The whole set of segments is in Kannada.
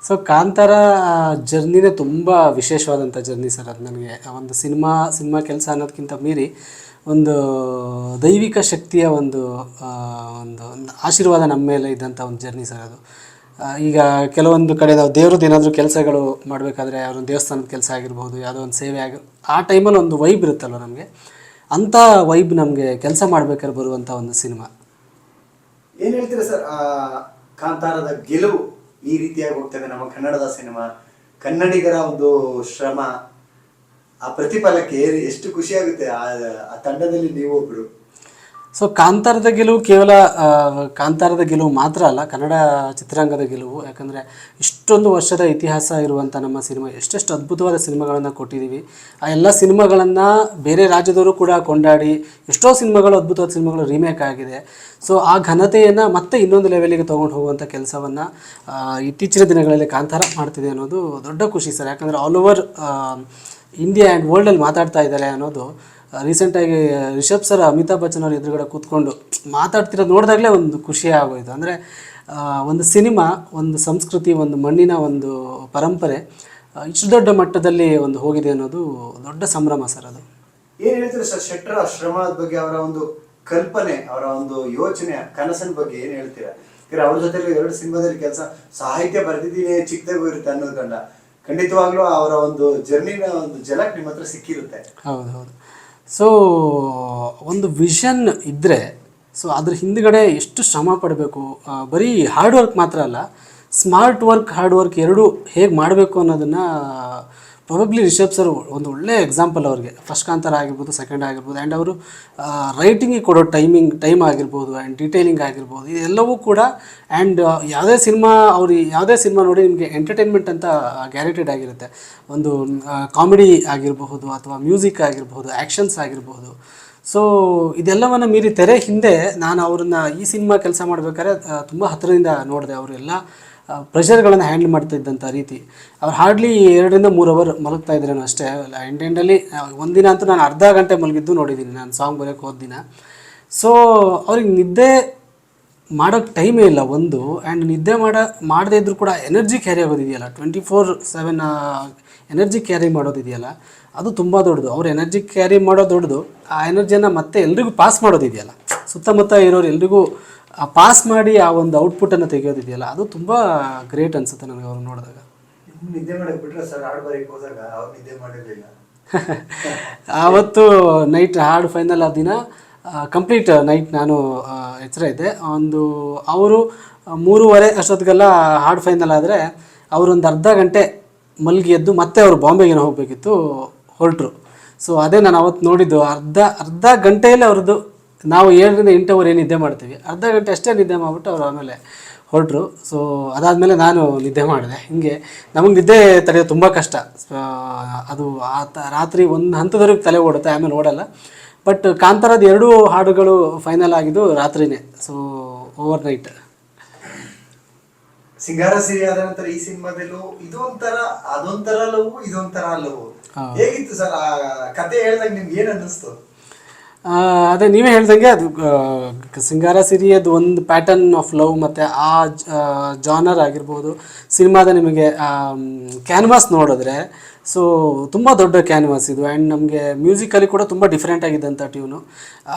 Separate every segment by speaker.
Speaker 1: ಸೊ ಕಾಂತಾರ ಜರ್ನಿನೇ ತುಂಬ ವಿಶೇಷವಾದಂಥ ಜರ್ನಿ ಸರ್. ಅದು ನನಗೆ ಒಂದು ಸಿನಿಮಾ ಕೆಲಸ ಅನ್ನೋದಕ್ಕಿಂತ ಮೀರಿ ಒಂದು ದೈವಿಕ ಶಕ್ತಿಯ ಒಂದು ಆಶೀರ್ವಾದ ನಮ್ಮ ಮೇಲೆ ಇದ್ದಂಥ ಒಂದು ಜರ್ನಿ ಸರ್ ಅದು. ಈಗ ಕೆಲವೊಂದು ಕಡೆ ನಾವು ದೇವ್ರದ್ದು ಏನಾದರೂ ಕೆಲಸಗಳು ಮಾಡಬೇಕಾದ್ರೆ ಅವ್ರೊಂದು ದೇವಸ್ಥಾನದ ಕೆಲಸ ಆಗಿರ್ಬೋದು, ಯಾವುದೋ ಒಂದು ಸೇವೆ ಆ ಟೈಮಲ್ಲಿ ಒಂದು ವೈಬ್ ಇರುತ್ತಲ್ವ ನಮಗೆ, ಅಂಥ ವೈಬ್ ನಮಗೆ ಕೆಲಸ ಮಾಡ್ಬೇಕಾದ್ರೆ ಬರುವಂಥ ಒಂದು ಸಿನಿಮಾ.
Speaker 2: ಏನು ಹೇಳ್ತೀರಾ ಸರ್, ಕಾಂತಾರದ ಗೆಲುವು ಈ ರೀತಿಯಾಗಿ ಹೋಗ್ತದೆ ನಮ್ಮ ಕನ್ನಡದ ಸಿನಿಮಾ, ಕನ್ನಡಿಗರ ಒಂದು ಶ್ರಮ, ಆ ಪ್ರತಿಫಲಕ್ಕೆ ಎಷ್ಟು ಖುಷಿಯಾಗುತ್ತೆ ಆ ತಂಡದಲ್ಲಿ ನೀವು ಒಬ್ರು.
Speaker 1: ಸೊ ಕಾಂತಾರದ ಗೆಲುವು ಕೇವಲ ಕಾಂತಾರದ ಗೆಲುವು ಮಾತ್ರ ಅಲ್ಲ, ಕನ್ನಡ ಚಿತ್ರರಂಗದ ಗೆಲುವು. ಯಾಕಂದರೆ ಇಷ್ಟೊಂದು ವರ್ಷದ ಇತಿಹಾಸ ಇರುವಂಥ ನಮ್ಮ ಸಿನಿಮಾ, ಎಷ್ಟೆಷ್ಟು ಅದ್ಭುತವಾದ ಸಿನಿಮಾಗಳನ್ನು ಕೊಟ್ಟಿದ್ದೀವಿ. ಆ ಎಲ್ಲ ಸಿನಿಮಾಗಳನ್ನು ಬೇರೆ ರಾಜ್ಯದವರು ಕೂಡ ಕೊಂಡಾಡಿ ಎಷ್ಟೋ ಸಿನಿಮಾಗಳು, ಅದ್ಭುತವಾದ ಸಿನಿಮಾಗಳು ರೀಮೇಕ್ ಆಗಿದೆ. ಸೊ ಆ ಘನತೆಯನ್ನು ಮತ್ತೆ ಇನ್ನೊಂದು ಲೆವೆಲಿಗೆ ತೊಗೊಂಡು ಹೋಗುವಂಥ ಕೆಲಸವನ್ನು ಇತ್ತೀಚಿನ ದಿನಗಳಲ್ಲಿ ಕಾಂತಾರ ಮಾಡ್ತಿದೆ ಅನ್ನೋದು ದೊಡ್ಡ ಖುಷಿ ಸರ್. ಯಾಕಂದರೆ ಆಲ್ ಓವರ್ ಇಂಡಿಯಾ ಆ್ಯಂಡ್ ವರ್ಲ್ಡಲ್ಲಿ ಮಾತಾಡ್ತಾ ಇದ್ದಾರೆ ಅನ್ನೋದು. ರೀಸೆಂಟಾಗಿ ರಿಷಬ್ ಸರ್ ಅಮಿತಾಬ್ ಬಚ್ಚನ್ ಅವ್ರ ಎದುರುಗಡೆ ಕೂತ್ಕೊಂಡು ಮಾತಾಡ್ತಿರೋದು ನೋಡಿದಾಗಲೇ ಒಂದು ಖುಷಿ ಆಗೋಯ್ತು. ಅಂದರೆ ಒಂದು ಸಿನಿಮಾ, ಒಂದು ಸಂಸ್ಕೃತಿ, ಒಂದು ಮಣ್ಣಿನ ಒಂದು ಪರಂಪರೆ ಇಷ್ಟು ದೊಡ್ಡ ಮಟ್ಟದಲ್ಲಿ ಒಂದು ಹೋಗಿದೆ ಅನ್ನೋದು ದೊಡ್ಡ ಸಂಭ್ರಮ ಸರ್. ಅದು
Speaker 2: ಏನು ಹೇಳ್ತೀರಾ ಸರ್, ಶೆಟ್ಟರ ಶ್ರಮದ ಬಗ್ಗೆ, ಅವರ ಒಂದು ಕಲ್ಪನೆ, ಅವರ ಒಂದು ಯೋಚನೆ, ಕನಸಿನ ಬಗ್ಗೆ ಏನು ಹೇಳ್ತೀರಾ? ಯಾಕಂದ್ರೆ ಅವ್ರ ಜೊತೆ 2 ಸಿನಿಮಾದಲ್ಲಿ ಕೆಲಸ, ಸಾಹಿತ್ಯ ಬರೆದಿದ್ದೀನಿ ಚಿಕ್ಕದಾಗೂ ಇರುತ್ತೆ ಅನ್ನೋದು ಕಂಡ, ಖಂಡಿತವಾಗ್ಲೂ ಅವರ ಒಂದು ಜರ್ನಿನ ಒಂದು ಜಲಕ್ ನಿಮ್ಮ ಹತ್ರ ಸಿಕ್ಕಿರುತ್ತೆ.
Speaker 1: ಹೌದು. ಸೊ ಒಂದು ವಿಷನ್ ಇದ್ದರೆ, ಸೊ ಅದ್ರ ಹಿಂದ್ಗಡೆ ಎಷ್ಟು ಶ್ರಮ ಪಡಬೇಕು, ಬರೀ ಹಾರ್ಡ್ ವರ್ಕ್ ಮಾತ್ರ ಅಲ್ಲ, ಸ್ಮಾರ್ಟ್ ವರ್ಕ್, ಹಾರ್ಡ್ ವರ್ಕ್ ಎರಡೂ ಹೇಗೆ ಮಾಡಬೇಕು ಅನ್ನೋದನ್ನು ಪ್ರಾಬಬ್ಲಿ ರಿಷಬ್ ಸರ್ ಒಂದು ಒಳ್ಳೆಯ ಎಕ್ಸಾಂಪಲ್ ಅವ್ರಿಗೆ. ಫಸ್ಟ್ ಕಾಂತಾರ ಆಗಿರ್ಬೋದು, ಸೆಕೆಂಡ್ ಆಗಿರ್ಬೋದು, ಆ್ಯಂಡ್ ಅವರು ರೈಟಿಂಗಿಗೆ ಕೊಡೋ ಟೈಮ್ ಆಗಿರ್ಬೋದು, ಆ್ಯಂಡ್ ಡೀಟೇಲಿಂಗ್ ಆಗಿರ್ಬೋದು, ಇದೆಲ್ಲವೂ ಕೂಡ. ಆ್ಯಂಡ್ ಯಾವುದೇ ಸಿನಿಮಾ ನೋಡಿ ನಿಮಗೆ ಎಂಟರ್ಟೈನ್ಮೆಂಟ್ ಅಂತ ಗ್ಯಾರಂಟೆಡ್ ಆಗಿರುತ್ತೆ. ಒಂದು ಕಾಮಿಡಿ ಆಗಿರಬಹುದು, ಅಥವಾ ಮ್ಯೂಸಿಕ್ ಆಗಿರ್ಬೋದು, ಆ್ಯಕ್ಷನ್ಸ್ ಆಗಿರ್ಬೋದು. ಸೊ ಇದೆಲ್ಲವನ್ನು ಮೀರಿ ತೆರೆ ಹಿಂದೆ ನಾನು ಅವ್ರನ್ನ ಈ ಸಿನಿಮಾ ಕೆಲಸ ಮಾಡಬೇಕಾದ್ರೆ ತುಂಬ ಹತ್ತಿರದಿಂದ ನೋಡಿದೆ. ಅವರೆಲ್ಲ ಪ್ರೆಷರ್ಗಳನ್ನು ಹ್ಯಾಂಡಲ್ ಮಾಡ್ತಾ ಇದ್ದಂಥ ರೀತಿ. ಅವ್ರು ಹಾರ್ಡ್ಲಿ 2 ರಿಂದ 3 ಅವರ್ ಮಲಗ್ತಾ ಇದ್ರೇನೋ ಅಷ್ಟೇ. ಎಂಡಲ್ಲಿ ಒಂದಿನ ಅಂತೂ ನಾನು ಅರ್ಧ ಗಂಟೆ ಮಲಗಿದ್ದು ನೋಡಿದ್ದೀನಿ, ನಾನು ಸಾಂಗ್ ಬರೆಯೋಕ್ಕೆ ಹೋದ ದಿನ. ಸೊ ಅವ್ರಿಗೆ ನಿದ್ದೆ ಮಾಡೋಕ್ಕೆ ಟೈಮೇ ಇಲ್ಲ ಒಂದು. ಆ್ಯಂಡ್ ನಿದ್ದೆ ಮಾಡದೇ ಇದ್ದರೂ ಕೂಡ ಎನರ್ಜಿ ಕ್ಯಾರಿ ಆಗೋದಿದೆಯಲ್ಲ, 24/7 ಎನರ್ಜಿ ಕ್ಯಾರಿ ಮಾಡೋದಿದೆಯಲ್ಲ, ಅದು ತುಂಬ ದೊಡ್ಡದು. ಅವ್ರು ಎನರ್ಜಿ ಕ್ಯಾರಿ ಮಾಡೋದು ದೊಡ್ಡದು, ಆ ಎನರ್ಜಿಯನ್ನು ಮತ್ತೆ ಎಲ್ರಿಗೂ ಪಾಸ್ ಮಾಡೋದಿದೆಯಲ್ಲ, ಸುತ್ತಮುತ್ತ ಇರೋರು ಎಲ್ರಿಗೂ ಪಾಸ್ ಮಾಡಿ ಆ ಒಂದು ಔಟ್ಪುಟ್ಟನ್ನು ತೆಗೆಯೋದಿದೆಯಲ್ಲ, ಅದು ತುಂಬ ಗ್ರೇಟ್ ಅನಿಸುತ್ತೆ ನನಗೆ ಅವ್ರು ನೋಡಿದಾಗ.
Speaker 2: ನಿದ್ದೆ ಮಾಡಕ್ಕೆ ಬಿಟ್ಟರೆ ಸರ್, ಹಾಡು ಬರೆಯಕ್ಕೆ ಹೋದಾಗ ಅವ್ರು ನಿದ್ದೆ ಮಾಡಿರಲಿಲ್ಲ.
Speaker 1: ಆವತ್ತು ನೈಟ್ ಹಾಡು ಫೈನಲ್ ಆದ ದಿನ ಕಂಪ್ಲೀಟ್ ನೈಟ್ ನಾನು ಎಚ್ಚರ ಇದ್ದೆ. ಅವರು 3:30 ಅಷ್ಟೊತ್ತಿಗೆಲ್ಲ ಹಾಡು ಫೈನಲ್ ಆದರೆ ಅವರೊಂದು ಅರ್ಧ ಗಂಟೆ ಮಲಗಿ ಎದ್ದು ಮತ್ತೆ ಅವರು ಬಾಂಬೆಗೇನೋ ಹೋಗಬೇಕಿತ್ತು, ಹೊರಟರು. ಸೊ ಅದೇ ನಾನು ಅವತ್ತು ನೋಡಿದ್ದು. ಅರ್ಧ ಗಂಟೆಯಲ್ಲೇ ಅವ್ರದ್ದು, ನಾವು 7 ರಿಂದ 8 ಅವರ್ ಏನು ನಿದ್ದೆ ಮಾಡ್ತೀವಿ, ಅರ್ಧ ಗಂಟೆ ಅಷ್ಟೇ ನಿದ್ದೆ ಮಾಡಿಬಿಟ್ಟು ಅವರು ಆಮೇಲೆ ಹೊರಟರು. ಸೊ ಅದಾದಮೇಲೆ ನಾನು ನಿದ್ದೆ ಮಾಡಿದೆ. ಹೀಗೆ ನಮಗೆ ನಿದ್ದೆ ತಡೆಯೋದು ತುಂಬ ಕಷ್ಟ. ಅದು ರಾತ್ರಿ ಒಂದು ಹಂತದವರೆಗೆ ತಲೆ ಓಡುತ್ತೆ, ಆಮೇಲೆ ಓಡಲ್ಲ. ಬಟ್ ಕಾಂತಾರದ 2 ಹಾಡುಗಳು ಫೈನಲ್ ಆಗಿದ್ದು ರಾತ್ರಿನೇ. So over night.
Speaker 2: ಸಿಂಗಾರ ಸಿರಿ ಆದ ನಂತರ ಈ ಸಿನಿಮಾದಲ್ಲೂ ಇದೊಂಥರ, ಅದೊಂಥರ ಲವ್, ಇದೊಂಥರ ಲವ್ ಹೇಗಿತ್ತು ಸರ್? ಆ ಕತೆ ಹೇಳಿದಾಗ ನಿಮ್ಗೆ ಏನು ಅನ್ನಿಸ್ತು?
Speaker 1: ಅದೇ ನೀವೇ ಹೇಳ್ದಂಗೆ, ಅದು ಸಿಂಗಾರ ಸಿರಿ ಅದು ಒಂದು ಪ್ಯಾಟರ್ನ್ ಆಫ್ ಲವ್, ಮತ್ತು ಆ ಜಾನರ್ ಆಗಿರ್ಬೋದು. ಸಿನಿಮಾದ ನಿಮಗೆ ಕ್ಯಾನ್ವಾಸ್ ನೋಡಿದ್ರೆ, ಸೊ ತುಂಬ ದೊಡ್ಡ ಕ್ಯಾನ್ವಾಸ್ ಇದು. ಆ್ಯಂಡ್ ನಮಗೆ ಮ್ಯೂಸಿಕಲ್ಲಿ ಕೂಡ ತುಂಬ ಡಿಫ್ರೆಂಟ್ ಆಗಿದ್ದಂಥ ಟ್ಯೂನು.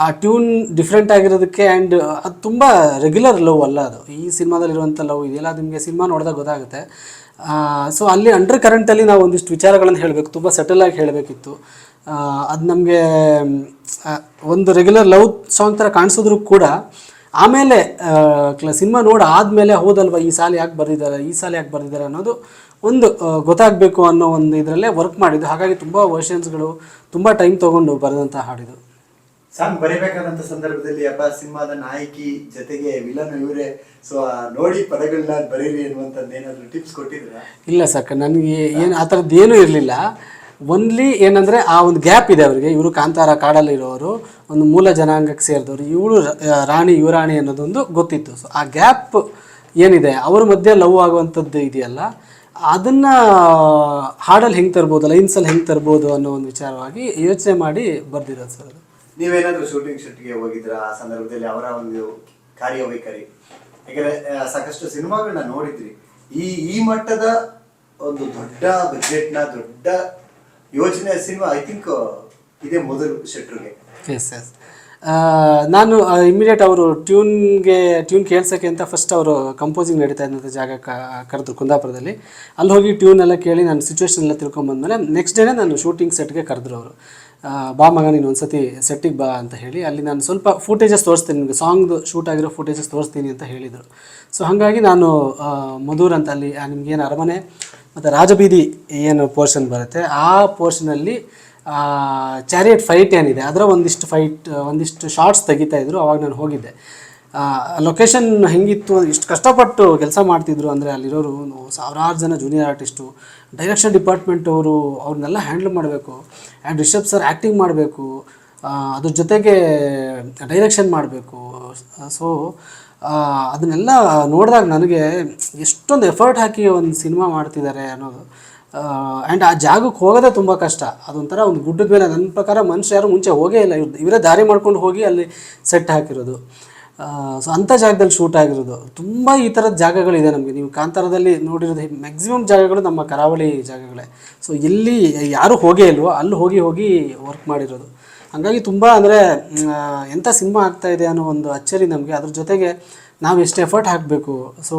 Speaker 1: ಆ ಟ್ಯೂನ್ ಡಿಫ್ರೆಂಟ್ ಆಗಿರೋದಕ್ಕೆ, ಆ್ಯಂಡ್ ಅದು ತುಂಬ ರೆಗ್ಯುಲರ್ ಲವ್ ಅಲ್ಲ ಅದು. ಈ ಸಿನಿಮಾದಲ್ಲಿರುವಂಥ ಲವ್ ಇದೆಯಲ್ಲ, ಅದು ನಿಮಗೆ ಸಿನಿಮಾ ನೋಡಿದಾಗ ಗೊತ್ತಾಗುತ್ತೆ. ಸೊ ಅಲ್ಲಿ ಅಂಡರ್ ಕರೆಂಟಲ್ಲಿ ನಾವು ಒಂದಿಷ್ಟು ವಿಚಾರಗಳನ್ನು ಹೇಳಬೇಕು, ತುಂಬ ಸೆಟಲಾಗಿ ಹೇಳಬೇಕಿತ್ತು. ಅದು ನಮಗೆ ಒಂದು ರೆಗ್ಯುಲರ್ ಲವ್ ಸಾಂಗ್ ಥರ ಕಾಣಿಸಿದ್ರು ಕೂಡ, ಆಮೇಲೆ ಸಿನಿಮಾ ನೋಡಿ ಆದಮೇಲೆ ಹೌದಲ್ವ, ಈ ಸಾಲ ಯಾಕೆ ಬರೆದಿದ್ದಾರೆ ಅನ್ನೋದು ಒಂದು ಗೊತ್ತಾಗಬೇಕು ಅನ್ನೋ ಒಂದು ಇದರಲ್ಲೇ ವರ್ಕ್ ಮಾಡಿದ್ದು. ಹಾಗಾಗಿ ತುಂಬ ವರ್ಷನ್ಸ್ಗಳು, ತುಂಬ ಟೈಮ್ ತೊಗೊಂಡು ಬರೆದಂಥ ಹಾಡಿದು.
Speaker 2: ಸಾಂಗ್ ಬರೀಬೇಕಾದಂಥ ಸಂದರ್ಭದಲ್ಲಿ ಅಪ್ಪ ಸಿನಿಮಾದ ನಾಯಕಿ ಜೊತೆಗೆ ವಿಲನ್ ಇವರೇ, ಸೊ ನೋಡಿ ಪದಗಳನ್ನ ಬರೀರಿ ಅನ್ನುವಂಥದ್ದು ಏನಾದರೂ ಟಿಪ್ಸ್ ಕೊಟ್ಟಿದ್ರ?
Speaker 1: ಇಲ್ಲ ಸರ್, ನನಗೆ ಏನು ಆ ಥರದ್ದು ಏನೂ ಇರಲಿಲ್ಲ. ಒನ್ಲಿ ಏನಂದರೆ ಆ ಒಂದು ಗ್ಯಾಪ್ ಇದೆ ಅವರಿಗೆ. ಇವರು ಕಾಂತಾರ ಕಾಡಲ್ಲಿರೋರು, ಒಂದು ಮೂಲ ಜನಾಂಗಕ್ಕೆ ಸೇರಿದವರು, ಇವಳು ರಾಣಿ ಯುವರಾಣಿ ಅನ್ನೋದೊಂದು ಗೊತ್ತಿತ್ತು. ಸೊ ಆ ಗ್ಯಾಪ್ ಏನಿದೆ ಅವ್ರ ಮಧ್ಯೆ ಲವ್ ಆಗುವಂಥದ್ದು ಇದೆಯಲ್ಲ, ಅದನ್ನು ಹಾಡಲ್ಲಿ ಹೆಂಗೆ ತರ್ಬೋದು, ಲೈನ್ಸಲ್ಲಿ ಹೆಂಗೆ ತರ್ಬೋದು ಅನ್ನೋ ಒಂದು ವಿಚಾರವಾಗಿ ಯೋಚನೆ ಮಾಡಿ ಬರೆದಿರೋದು ಸರ್.
Speaker 2: ನೀವೇನಾದರೂ ಶೂಟಿಂಗ್ ಶೂಟ್ಗೆ ಹೋಗಿದ್ರ ಆ ಸಂದರ್ಭದಲ್ಲಿ ಅವರ ಒಂದು ಕಾರ್ಯವೈಖರಿ? ಯಾಕಂದರೆ ಸಾಕಷ್ಟು ಸಿನಿಮಾಗಳನ್ನ ನೋಡಿದ್ರಿ, ಈ ಮಟ್ಟದ ಒಂದು ದೊಡ್ಡ ಬಜೆಟ್ನ ದೊಡ್ಡ ಯೋಚನೆ ಸಿನಿಮಾ ಐ ಥಿಂಕ್ ಇದೇ ಮೊದಲು ಶೆಟ್ರಿಗೆ.
Speaker 1: ಎಸ್ ಎಸ್ ನಾನು ಇಮಿಡಿಯೇಟ್ ಅವರು ಟ್ಯೂನ್ ಕೇಳ್ಸೋಕ್ಕೆ ಅಂತ ಫಸ್ಟ್ ಅವರು ಕಂಪೋಸಿಂಗ್ ನಡೀತಾ ಇದ್ದಂಥ ಜಾಗ ಕರೆದ್ರು ಕುಂದಾಪುರದಲ್ಲಿ. ಅಲ್ಲಿ ಹೋಗಿ ಟ್ಯೂನ್ ಎಲ್ಲ ಕೇಳಿ ನಾನು ಸಿಚುವೇಶನ್ ಎಲ್ಲ ತಿಳ್ಕೊಂಬಂದಮೇಲೆ ನೆಕ್ಸ್ಟ್ ಡೇನೇ ನಾನು ಶೂಟಿಂಗ್ ಸೆಟ್ಗೆ ಕರೆದ್ರು ಅವರು. ಬಾ ಮಗ ನೀನು ಒಂದ್ಸತಿ ಸೆಟ್ಟಿಗೆ ಬಾ ಅಂತ ಹೇಳಿ ಅಲ್ಲಿ ನಾನು ಸ್ವಲ್ಪ ಫೂಟೇಜಸ್ ತೋರಿಸ್ತೀನಿ ನಿಮಗೆ, ಸಾಂಗ್ದು ಶೂಟ್ ಆಗಿರೋ ಫೂಟೇಜಸ್ ತೋರಿಸ್ತೀನಿ ಅಂತ ಹೇಳಿದರು. ಸೊ ಹಾಗಾಗಿ ನಾನು ಮಧುರ್ ಅಂತ ಅಲ್ಲಿ ನಿಮಗೇನು ಅರಮನೆ ಮತ್ತು ರಾಜಬೀದಿ ಏನು ಪೋರ್ಷನ್ ಬರುತ್ತೆ ಆ ಪೋರ್ಷನಲ್ಲಿ ಚಾರಿಯಟ್ ಫೈಟ್ ಏನಿದೆ ಅದರ ಒಂದಿಷ್ಟು ಶಾರ್ಟ್ಸ್ ತೆಗಿತಾಯಿದ್ರು. ಅವಾಗ ನಾನು ಹೋಗಿದ್ದೆ. ಲೊಕೇಶನ್ ಹೆಂಗಿತ್ತು, ಇಷ್ಟು ಕಷ್ಟಪಟ್ಟು ಕೆಲಸ ಮಾಡ್ತಿದ್ರು ಅಂದರೆ ಅಲ್ಲಿರೋರು ಸಾವಿರಾರು ಜನ ಜೂನಿಯರ್ ಆರ್ಟಿಸ್ಟು, ಡೈರೆಕ್ಷನ್ ಡಿಪಾರ್ಟ್ಮೆಂಟ್ ಅವ್ರನ್ನೆಲ್ಲ ಹ್ಯಾಂಡಲ್ ಮಾಡಬೇಕು. ಆ್ಯಂಡ್ ರಿಷಬ್ ಸರ್ ಆ್ಯಕ್ಟಿಂಗ್ ಮಾಡಬೇಕು, ಅದ್ರ ಜೊತೆಗೆ ಡೈರೆಕ್ಷನ್ ಮಾಡಬೇಕು. ಸೊ ಅದನ್ನೆಲ್ಲ ನೋಡಿದಾಗ ನನಗೆ ಎಷ್ಟೊಂದು ಎಫರ್ಟ್ ಹಾಕಿ ಒಂದು ಸಿನಿಮಾ ಮಾಡ್ತಿದ್ದಾರೆ ಅನ್ನೋದು. ಆ್ಯಂಡ್ ಆ ಜಾಗಕ್ಕೆ ಹೋಗೋದೇ ತುಂಬ ಕಷ್ಟ. ಅದೊಂಥರ ಒಂದು ಗುಡ್ಡದ ಮೇಲೆ, ನನ್ನ ಪ್ರಕಾರ ಮನುಷ್ಯ ಯಾರು ಮುಂಚೆ ಹೋಗೇ ಇಲ್ಲ, ಇವರೇ ದಾರಿ ಮಾಡ್ಕೊಂಡು ಹೋಗಿ ಅಲ್ಲಿ ಸೆಟ್ ಹಾಕಿರೋದು. ಸೊ ಅಂಥ ಜಾಗದಲ್ಲಿ ಶೂಟ್ ಆಗಿರೋದು. ತುಂಬ ಈ ಥರದ ಜಾಗಗಳಿದೆ ನಮಗೆ. ನೀವು ಕಾಂತಾರದಲ್ಲಿ ನೋಡಿರೋದು ಮ್ಯಾಕ್ಸಿಮಮ್ ಜಾಗಗಳು ನಮ್ಮ ಕರಾವಳಿ ಜಾಗಗಳೇ. ಸೊ ಎಲ್ಲಿ ಯಾರೂ ಹೋಗೇ ಇಲ್ವೋ ಅಲ್ಲಿ ಹೋಗಿ ವರ್ಕ್ ಮಾಡಿರೋದು. ಹಾಗಾಗಿ ತುಂಬ ಅಂದರೆ ಎಂಥ ಸಿನಿಮಾ ಆಗ್ತಾಯಿದೆ ಅನ್ನೋ ಒಂದು ಅಚ್ಚರಿ ನಮಗೆ. ಅದ್ರ ಜೊತೆಗೆ ನಾವು ಎಷ್ಟು ಎಫರ್ಟ್ ಹಾಕಬೇಕು. ಸೊ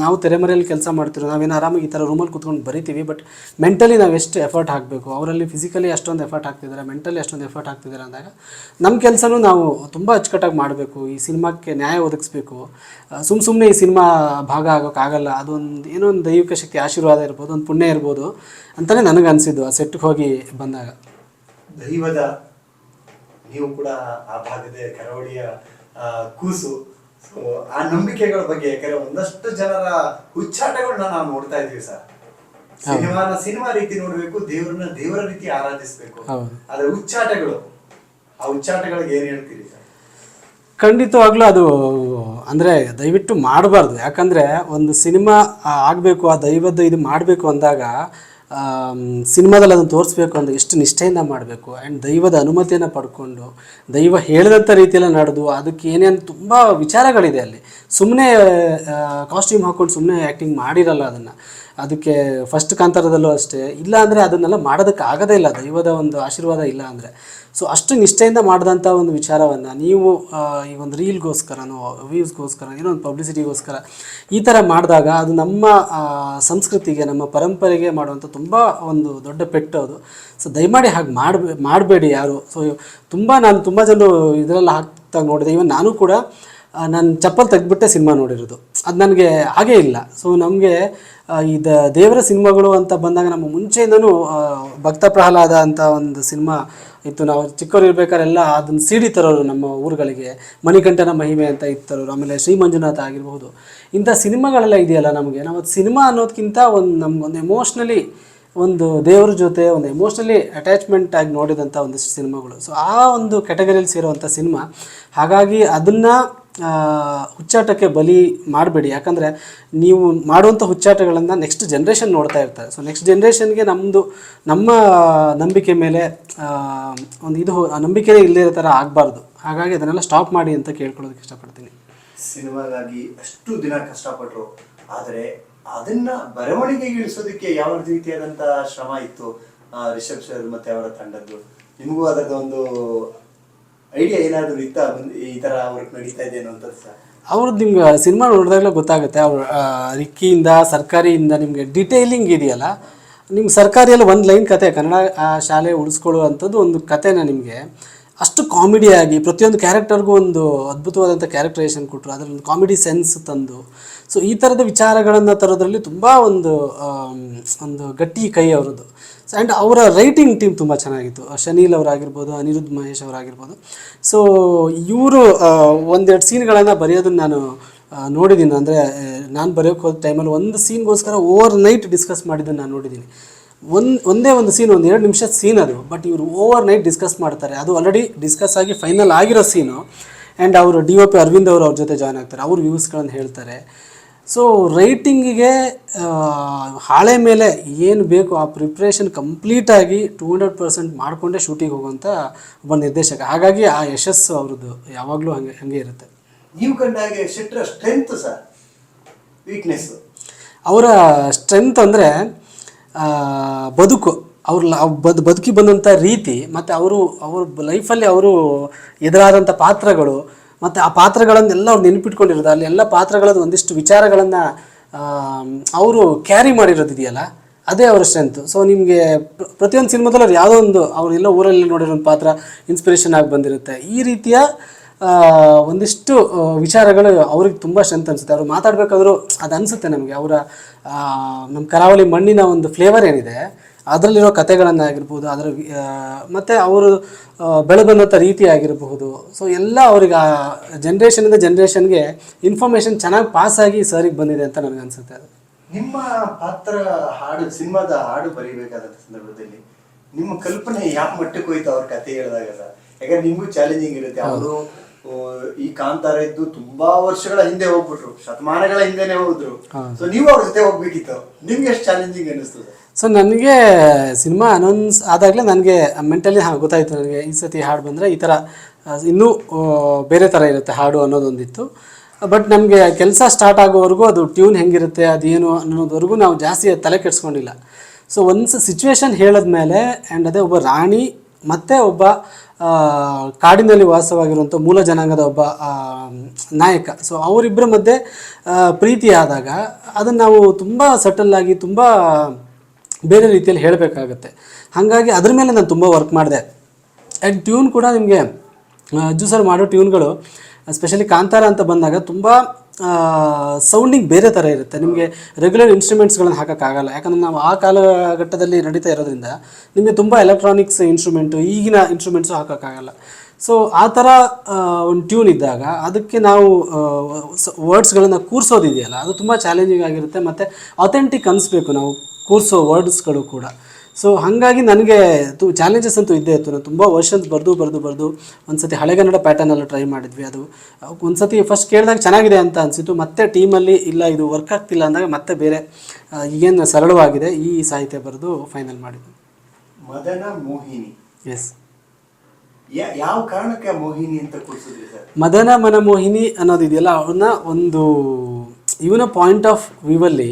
Speaker 1: ನಾವು ತೆರೆಮರೆಯಲ್ಲಿ ಕೆಲಸ ಮಾಡ್ತಿರೋ, ನಾವೇನು ಆರಾಮಾಗಿ ಈ ಥರ ರೂಮಲ್ಲಿ ಕೂತ್ಕೊಂಡು ಬರಿತೀವಿ, ಬಟ್ ಮೆಂಟಲಿ ನಾವು ಎಷ್ಟು ಎಫರ್ಟ್ ಹಾಕಬೇಕು. ಅವರಲ್ಲಿ ಫಿಸಿಕಲಿ ಅಷ್ಟೊಂದು ಎಫರ್ಟ್ ಹಾಕ್ತಿದ್ದಾರೆ, ಮೆಂಟಲಿ ಅಷ್ಟೊಂದು ಎಫರ್ಟ್ ಹಾಕ್ತಿದ್ದಾರೆ ಅಂದಾಗ ನಮ್ಮ ಕೆಲಸನೂ ನಾವು ತುಂಬ ಅಚ್ಚುಕಟ್ಟಾಗಿ ಮಾಡಬೇಕು. ಈ ಸಿನಿಮಾಕ್ಕೆ ನ್ಯಾಯ ಒದಗಿಸ್ಬೇಕು. ಸುಮ್ಮನೆ ಈ ಸಿನಿಮಾ ಭಾಗ ಆಗೋಕ್ಕಾಗಲ್ಲ. ಅದೊಂದು ಏನೋ ಒಂದು ದೈವಿಕ ಶಕ್ತಿ ಆಶೀರ್ವಾದ ಇರ್ಬೋದು, ಒಂದು ಪುಣ್ಯ ಇರ್ಬೋದು ಅಂತಲೇ ನನಗೆ ಅನಿಸಿದ್ದು ಆ ಸೆಟ್ಗೆ ಹೋಗಿ ಬಂದಾಗ.
Speaker 2: ದೈವದ ನೀವು ಕೂಡ ಆ ಭಾಗದ ಕರಾವಳಿಯ ಕೂಸು. ಸೊ ಆ ನಂಬಿಕೆಗಳ ಬಗ್ಗೆ, ಯಾಕಂದ್ರೆ ಒಂದಷ್ಟು ಜನರ ಹುಚ್ಚಾಟಗಳನ್ನ ನಾವು ನೋಡ್ತಾ ಇದೀವಿ ಸರ್. ಸಿನಿಮಾ ರೀತಿ ನೋಡ್ಬೇಕು, ದೇವರ ರೀತಿ ಆರಾಧಿಸ್ಬೇಕು. ಆದ್ರೆ ಆ ಹುಚ್ಚಾಟಗಳಿಗೆ ಏನ್ ಹೇಳ್ತೀರಿ ಸರ್?
Speaker 1: ಖಂಡಿತವಾಗ್ಲೂ ಅದು ಅಂದರೆ ದಯವಿಟ್ಟು ಮಾಡಬಾರ್ದು. ಯಾಕಂದರೆ ಒಂದು ಸಿನಿಮಾ ಆಗಬೇಕು, ಆ ದೈವದ್ದು ಇದು ಮಾಡಬೇಕು ಅಂದಾಗ ಸಿನಿಮಾದಲ್ಲಿ ಅದನ್ನು ತೋರಿಸ್ಬೇಕು ಅಂದರೆ ಎಷ್ಟು ನಿಷ್ಠೆಯಿಂದ ಮಾಡಬೇಕು. ಆ್ಯಂಡ್ ದೈವದ ಅನುಮತಿಯನ್ನು ಪಡ್ಕೊಂಡು ದೈವ ಹೇಳಿದಂಥ ರೀತಿಯೆಲ್ಲ ನಡೆದು ಅದಕ್ಕೆ ಏನೇನು ತುಂಬ ವಿಚಾರಗಳಿದೆ ಅಲ್ಲಿ. ಸುಮ್ಮನೆ ಕಾಸ್ಟ್ಯೂಮ್ ಹಾಕ್ಕೊಂಡು ಸುಮ್ಮನೆ ಆ್ಯಕ್ಟಿಂಗ್ ಮಾಡಿರಲ್ಲ ಅದನ್ನು. ಅದಕ್ಕೆ ಫಸ್ಟ್ ಕಾಂತಾರದಲ್ಲೂ ಅಷ್ಟೇ, ಇಲ್ಲ ಅಂದರೆ ಅದನ್ನೆಲ್ಲ ಮಾಡೋದಕ್ಕೆ ಆಗೋದೇ ಇಲ್ಲ, ದೈವದ ಒಂದು ಆಶೀರ್ವಾದ ಇಲ್ಲ ಅಂದರೆ. ಸೊ ಅಷ್ಟು ನಿಷ್ಠೆಯಿಂದ ಮಾಡಿದಂಥ ಒಂದು ವಿಚಾರವನ್ನು ನೀವು ಈ ಒಂದು ರೀಲ್ಗೋಸ್ಕರನೋ ವ್ಯೂಸ್ಗೋಸ್ಕರ ಏನೋ ಒಂದು ಪಬ್ಲಿಸಿಟಿಗೋಸ್ಕರ ಈ ಥರ ಮಾಡಿದಾಗ ಅದು ನಮ್ಮ ಸಂಸ್ಕೃತಿಗೆ, ನಮ್ಮ ಪರಂಪರೆಗೆ ಮಾಡುವಂಥ ತುಂಬ ಒಂದು ದೊಡ್ಡ ಪೆಟ್ಟು ಅದು. ಸೊ ದಯಮಾಡಿ ಹಾಗೆ ಮಾಡಬೇಡಿ ಯಾರು. ಸೊ ನಾನು ತುಂಬ ಜನರು ಇದರೆಲ್ಲ ಹಾಕ್ತಾ ನೋಡಿದೆ. ಇವನ್ ನಾನು ಕೂಡ ನಾನು ಚಪ್ಪಲ್ ತೆಗೆದ್ಬಿಟ್ಟೆ ಸಿನಿಮಾ ನೋಡಿರೋದು. ಅದು ನನಗೆ ಹಾಗೇ ಇಲ್ಲ. ಸೊ ನಮಗೆ ದೇವರ ಸಿನಿಮಾಗಳು ಅಂತ ಬಂದಾಗ ನಮ್ಮ ಮುಂಚೆಯಿಂದನೂ ಭಕ್ತ ಪ್ರಹ್ಲಾದ ಅಂತ ಒಂದು ಸಿನಿಮಾ ಇತ್ತು. ನಾವು ಚಿಕ್ಕವರು ಇರ್ಬೇಕಾರೆಲ್ಲ ಅದನ್ನು ಸಿಡಿ ತರೋರು ನಮ್ಮ ಊರುಗಳಿಗೆ. ಮಣಿಕಂಠನ ಮಹಿಮೆ ಅಂತ ಇತ್ತರೋರು. ಆಮೇಲೆ ಶ್ರೀ ಮಂಜುನಾಥ ಆಗಿರ್ಬೋದು. ಇಂಥ ಸಿನಿಮಾಗಳೆಲ್ಲ ಇದೆಯಲ್ಲ, ನಮಗೆ ನಾವು ಸಿನಿಮಾ ಅನ್ನೋದಕ್ಕಿಂತ ನಮಗೊಂದು ಎಮೋಷ್ನಲಿ ಒಂದು ದೇವ್ರ ಜೊತೆ ಒಂದು ಎಮೋಷ್ನಲಿ ಅಟ್ಯಾಚ್ಮೆಂಟ್ ಆಗಿ ನೋಡಿದಂಥ ಒಂದಿಷ್ಟು ಸಿನಿಮಾಗಳು. ಸೊ ಆ ಒಂದು ಕ್ಯಾಟಗರಿಯಲ್ಲಿ ಸೇರುವಂಥ ಸಿನಿಮಾ. ಹಾಗಾಗಿ ಅದನ್ನು ಹುಚ್ಚಾಟಕ್ಕೆ ಬಲಿ ಮಾಡಬೇಡಿ. ಯಾಕಂದರೆ ನೀವು ಮಾಡುವಂಥ ಹುಚ್ಚಾಟಗಳನ್ನು ನೆಕ್ಸ್ಟ್ ಜನ್ರೇಷನ್ ನೋಡ್ತಾ ಇರ್ತಾರೆ. ಸೊ ನೆಕ್ಸ್ಟ್ ಜನ್ರೇಷನ್ಗೆ ನಮ್ಮ ನಂಬಿಕೆ ಮೇಲೆ ಒಂದು ನಂಬಿಕೆನೇ ಇಲ್ಲದೇ ಇರೋ ಥರ ಆಗಬಾರ್ದು. ಹಾಗಾಗಿ ಅದನ್ನೆಲ್ಲ ಸ್ಟಾಪ್ ಮಾಡಿ ಅಂತ ಕೇಳ್ಕೊಳ್ಳೋದಕ್ಕೆ ಇಷ್ಟಪಡ್ತೀನಿ.
Speaker 2: ಸಿನಿಮಾಗಾಗಿ ಅಷ್ಟು ದಿನ ಕಷ್ಟಪಟ್ಟರು, ಆದರೆ ಅದನ್ನ ಬರವಣಿಗೆಗೆ ಇಳಿಸೋದಕ್ಕೆ ಯಾವ ರೀತಿಯಾದಂಥ ಶ್ರಮ ಇತ್ತು ರಿಷಬ್ ಸರ್ ಮತ್ತೆ ಅವರ ತಂಡದ್ದು? ನಿಮಗೂ ಅದರದ ಒಂದು ಐಡಿಯಾ ಏನಾದರೂ ಇತ್ತಾ, ಈ ಥರ ವರ್ಕ್ ನಡೀತಾ ಇದೆ ಅನ್ನೋಂಥದ್ದು ಸರ್?
Speaker 1: ಅವ್ರದ್ದು ನಿಮ್ಗೆ ಸಿನಿಮಾ ನೋಡಿದಾಗಲೇ ಗೊತ್ತಾಗುತ್ತೆ. ಅವ್ರು ರಿಕ್ಕಿಯಿಂದ ಸರ್ಕಾರಿಯಿಂದ ನಿಮಗೆ ಡಿಟೇಲಿಂಗ್ ಇದೆಯಲ್ಲ. ನಿಮ್ಗೆ ಸರ್ಕಾರಿಯಲ್ಲಿ ಒಂದು ಲೈನ್ ಕತೆ, ಕನ್ನಡ ಶಾಲೆ ಉಳಿಸ್ಕೊಳ್ಳುವಂಥದ್ದು ಒಂದು ಕತೆನ ನಿಮಗೆ ಅಷ್ಟು ಕಾಮಿಡಿಯಾಗಿ ಪ್ರತಿಯೊಂದು ಕ್ಯಾರೆಕ್ಟರ್ಗೂ ಒಂದು ಅದ್ಭುತವಾದಂಥ ಕ್ಯಾರೆಕ್ಟರೈಸೇಷನ್ ಕೊಟ್ಟರು. ಅದರಲ್ಲಿ ಒಂದು ಕಾಮಿಡಿ ಸೆನ್ಸ್ ತಂದು. ಸೊ ಈ ಥರದ ವಿಚಾರಗಳನ್ನು ತರೋದ್ರಲ್ಲಿ ತುಂಬ ಒಂದು ಗಟ್ಟಿ ಕೈ ಅವರದ್ದು. ಆ್ಯಂಡ್ ಅವರ ರೈಟಿಂಗ್ ಟೀಮ್ ತುಂಬ ಚೆನ್ನಾಗಿತ್ತು. ಶನೀಲ್ ಅವರಾಗಿರ್ಬೋದು, ಅನಿರುದ್ಧ್ ಮಹೇಶ್ ಅವರಾಗಿರ್ಬೋದು. ಸೊ ಇವರು ಒಂದೆರಡು ಸೀನ್ಗಳನ್ನು ಬರೆಯೋದನ್ನು ನಾನು ನೋಡಿದ್ದೀನಿ. ಅಂದರೆ ನಾನು ಬರೆಯೋಕ್ಕೆ ಹೋದ ಟೈಮಲ್ಲಿ ಒಂದು ಸೀನ್ಗೋಸ್ಕರ ಓವರ್ ನೈಟ್ ಡಿಸ್ಕಸ್ ಮಾಡಿದ್ದನ್ನು ನಾನು ನೋಡಿದ್ದೀನಿ. ಒಂದೇ ಒಂದು ಸೀನ್, ಒಂದು 2 ನಿಮಿಷದ ಸೀನ್ ಅದು. ಬಟ್ ಇವರು ಓವರ್ ನೈಟ್ ಡಿಸ್ಕಸ್ ಮಾಡ್ತಾರೆ. ಅದು ಆಲ್ರೆಡಿ ಡಿಸ್ಕಸ್ ಆಗಿ ಫೈನಲ್ ಆಗಿರೋ ಸೀನು. ಆ್ಯಂಡ್ ಅವರು DOP ಅರವಿಂದ್ ಅವರು ಅವ್ರ ಜೊತೆ ಜಾಯ್ನ್ ಆಗ್ತಾರೆ. ಅವ್ರ ವ್ಯೂಸ್ಗಳನ್ನು ಹೇಳ್ತಾರೆ. ಸೊ ರೈಟಿಂಗಿಗೆ ಹಾಳೆ ಮೇಲೆ ಏನು ಬೇಕು ಆ ಪ್ರಿಪ್ರೇಷನ್ ಕಂಪ್ಲೀಟಾಗಿ 200% ಮಾಡಿಕೊಂಡೇ ಶೂಟಿಂಗ್ ಹೋಗುವಂಥ ಒಬ್ಬ ನಿರ್ದೇಶಕ. ಹಾಗಾಗಿ ಆ ಯಶಸ್ಸು ಅವ್ರದ್ದು ಯಾವಾಗಲೂ ಹಾಗೆ ಇರುತ್ತೆ.
Speaker 2: ನೀವು ಕಂಡ ಹಾಗೆ ಶೆಟ್ಟರ್ ಸ್ಟ್ರೆಂತ್ ಸರ್, ವೀಕ್ನೆಸ್
Speaker 1: ಅವರ ಸ್ಟ್ರೆಂತ್ ಅಂದರೆ ಬದುಕು, ಬದುಕಿ ಬಂದಂಥ ರೀತಿ, ಮತ್ತು ಅವ್ರ ಲೈಫಲ್ಲಿ ಅವರು ಎದುರಾದಂಥ ಪಾತ್ರಗಳು, ಮತ್ತು ಆ ಪಾತ್ರಗಳನ್ನೆಲ್ಲ ಅವ್ರು ನೆನಪಿಟ್ಕೊಂಡಿರೋದು, ಅಲ್ಲಿ ಎಲ್ಲ ಪಾತ್ರಗಳದ್ದು ಒಂದಿಷ್ಟು ವಿಚಾರಗಳನ್ನು ಅವರು ಕ್ಯಾರಿ ಮಾಡಿರೋದಿದೆಯಲ್ಲ, ಅದೇ ಅವರ ಸ್ಟ್ರೆಂತು. ಸೊ ನಿಮಗೆ ಪ್ರತಿಯೊಂದು ಸಿನಿಮಾದಲ್ಲೂ ಅವ್ರು ಯಾವುದೋ ಒಂದು ಅವರೆಲ್ಲ ಊರಲ್ಲಿ ನೋಡಿರೋ ಒಂದು ಪಾತ್ರ ಇನ್ಸ್ಪಿರೇಷನ್ ಆಗಿ ಬಂದಿರುತ್ತೆ. ಈ ರೀತಿಯ ಒಂದಿಷ್ಟು ವಿಚಾರಗಳು ಅವ್ರಿಗೆ ತುಂಬ ಸ್ಟ್ರೆಂತ್ ಅನಿಸುತ್ತೆ. ಅವರು ಮಾತಾಡಬೇಕಾದ್ರೂ ಅದು ಅನಿಸುತ್ತೆ ನಮಗೆ, ಅವರ ನಮ್ಮ ಕರಾವಳಿ ಮಣ್ಣಿನ ಒಂದು ಫ್ಲೇವರ್ ಏನಿದೆ ಅದರಲ್ಲಿರೋ ಕಥೆಗಳನ್ನಾಗಿರ್ಬೋದು, ಅದರ ಮತ್ತು ಅವರು ಬೆಳೆಬಂದಂಥ ರೀತಿ ಆಗಿರಬಹುದು. ಸೊ ಎಲ್ಲ ಅವ್ರಿಗೆ ಆ ಜನ್ರೇಷನಿಂದ ಜನ್ರೇಷನ್ಗೆ ಇನ್ಫಾರ್ಮೇಷನ್ ಚೆನ್ನಾಗಿ ಪಾಸಾಗಿ ಸರಿಗೆ ಬಂದಿದೆ ಅಂತ ನನಗೆ ಅನಿಸುತ್ತೆ. ಅದು
Speaker 2: ನಿಮ್ಮ ಪಾತ್ರ ಸಿನಿಮಾದ ಹಾಡು ಬರೀಬೇಕಾದಂಥ ಸಂದರ್ಭದಲ್ಲಿ ನಿಮ್ಮ ಕಲ್ಪನೆ ಯಾವ ಮಟ್ಟಕ್ಕೆ ಹೋಯ್ತು ಅವ್ರ ಕಥೆ ಹೇಳಿದಾಗಲ್ಲ? ಯಾಕಂದ್ರೆ ನಿಮ್ಗೂ ಚಾಲೆಂಜಿಂಗ್ ಇರುತ್ತೆ. ಅವರು ಈ ಕಾಂತಾರ ಇದ್ದು ತುಂಬಾ ವರ್ಷಗಳ ಹಿಂದೆ ಹೋಗ್ಬಿಟ್ರು, ಶತಮಾನಗಳ ಹಿಂದೆನೆ ಹೋದ್ರು. ಸೊ ನೀವು ಅವ್ರ ಜೊತೆ ಹೋಗ್ಬೇಕಿತ್ತು, ನಿಮ್ಗೆ ಎಷ್ಟು ಚಾಲೆಂಜಿಂಗ್ ಅನ್ನಿಸ್ತದೆ?
Speaker 1: ಸೊ ನನಗೆ ಸಿನಿಮಾ ಅನೌನ್ಸ್ ಆದಾಗಲೇ ನನಗೆ ಮೆಂಟಲಿ ಗೊತ್ತಾಯಿತು, ನನಗೆ ಈ ಸತಿ ಹಾಡು ಬಂದರೆ ಈ ಥರ ಇನ್ನೂ ಬೇರೆ ಥರ ಇರುತ್ತೆ ಹಾಡು ಅನ್ನೋದೊಂದಿತ್ತು. ಬಟ್ ನಮಗೆ ಕೆಲಸ ಸ್ಟಾರ್ಟ್ ಆಗೋವರೆಗೂ ಅದು ಟ್ಯೂನ್ ಹೆಂಗಿರುತ್ತೆ ಅದೇನು ಅನ್ನೋದವರೆಗೂ ನಾವು ಜಾಸ್ತಿ ತಲೆ ಕೆಡಿಸ್ಕೊಂಡಿಲ್ಲ. ಸೊ ಒಂದು ಸಿಚುವೇಶನ್ ಹೇಳಿದ್ಮೇಲೆ ಆ್ಯಂಡ್ ಅದೇ ಒಬ್ಬ ರಾಣಿ ಮತ್ತು ಒಬ್ಬ ಕಾಡಿನಲ್ಲಿ ವಾಸವಾಗಿರುವಂಥ ಮೂಲ ಜನಾಂಗದ ಒಬ್ಬ ನಾಯಕ, ಸೊ ಅವರಿಬ್ಬರ ಮಧ್ಯೆ ಪ್ರೀತಿ ಆದಾಗ ಅದನ್ನು ನಾವು ತುಂಬ ಸಟಲ್ಲಾಗಿ ತುಂಬ ಬೇರೆ ರೀತಿಯಲ್ಲಿ ಹೇಳಬೇಕಾಗತ್ತೆ. ಹಾಗಾಗಿ ಅದ್ರ ಮೇಲೆ ನಾನು ತುಂಬ ವರ್ಕ್ ಮಾಡಿದೆ. ಆ್ಯಂಡ್ ಟ್ಯೂನ್ ಕೂಡ ನಿಮಗೆ ಅಜ್ಜು ಸರ್ ಮಾಡೋ ಟ್ಯೂನ್ಗಳು, ಎಸ್ಪೆಷಲಿ ಕಾಂತಾರ ಅಂತ ಬಂದಾಗ ತುಂಬ ಸೌಂಡಿಂಗ್ ಬೇರೆ ಥರ ಇರುತ್ತೆ. ನಿಮಗೆ ರೆಗ್ಯುಲರ್ ಇನ್ಸ್ಟ್ರೂಮೆಂಟ್ಸ್ಗಳನ್ನು ಹಾಕೋಕ್ಕಾಗಲ್ಲ, ಯಾಕಂದರೆ ನಾವು ಆ ಕಾಲಘಟ್ಟದಲ್ಲಿ ನಡೀತಾ ಇರೋದ್ರಿಂದ ನಿಮಗೆ ತುಂಬ ಎಲೆಕ್ಟ್ರಾನಿಕ್ಸ್ ಇನ್ಸ್ಟ್ರೂಮೆಂಟು, ಈಗಿನ ಇನ್ಸ್ಟ್ರೂಮೆಂಟ್ಸು ಹಾಕೋಕ್ಕಾಗಲ್ಲ. ಸೊ ಆ ಥರ ಒಂದು ಟ್ಯೂನ್ ಇದ್ದಾಗ ಅದಕ್ಕೆ ನಾವು ವರ್ಡ್ಸ್ಗಳನ್ನು ಕೂರಿಸೋದಿದೆಯಲ್ಲ, ಅದು ತುಂಬ ಚಾಲೆಂಜಿಂಗ್ ಆಗಿರುತ್ತೆ. ಮತ್ತು ಅಥೆಂಟಿಕ್ ಅನಿಸ್ಬೇಕು ನಾವು ಕೂರಿಸೋ ವರ್ಡ್ಸ್ಗಳು ಕೂಡ. ಸೊ ಹಾಗಾಗಿ ನನಗೆ ಚಾಲೆಂಜಸ್ ಅಂತೂ ಇದ್ದೇ ಇತ್ತು. ನಾನು ತುಂಬ ವರ್ಷನ್ಸ್ ಬರೆದು ಒಂದು ಸತಿ ಹಳೆಗನ್ನಡ ಪ್ಯಾಟರ್ನೆಲ್ಲ ಟ್ರೈ ಮಾಡಿದ್ವಿ. ಅದು ಒಂದು ಸತಿ ಫಸ್ಟ್ ಕೇಳಿದಾಗ ಚೆನ್ನಾಗಿದೆ ಅಂತ ಅನಿಸಿತು, ಮತ್ತೆ ಟೀಮಲ್ಲಿ ಇಲ್ಲ ಇದು ವರ್ಕ್ ಆಗ್ತಿಲ್ಲ ಅಂದಾಗ ಮತ್ತೆ ಬೇರೆ ಈಗೇನು ಸರಳವಾಗಿದೆ ಈ ಸಾಹಿತ್ಯ ಬರೆದು ಫೈನಲ್ ಮಾಡಿದ್ವಿ.
Speaker 2: ಮದನ ಮೋಹಿನಿ,
Speaker 1: ಎಸ್.
Speaker 2: ಯಾವ ಕಾರಣಕ್ಕೆ ಮೋಹಿನಿ ಅಂತ ಕೂರಿಸಿದ್ರಿ ಸರ್?
Speaker 1: ಮದನ ಮನಮೋಹಿನಿ ಅನ್ನೋದಿದೆಯಲ್ಲ, ಅವನ್ನ ಒಂದು ಇವನ ಪಾಯಿಂಟ್ ಆಫ್ ವ್ಯೂವಲ್ಲಿ,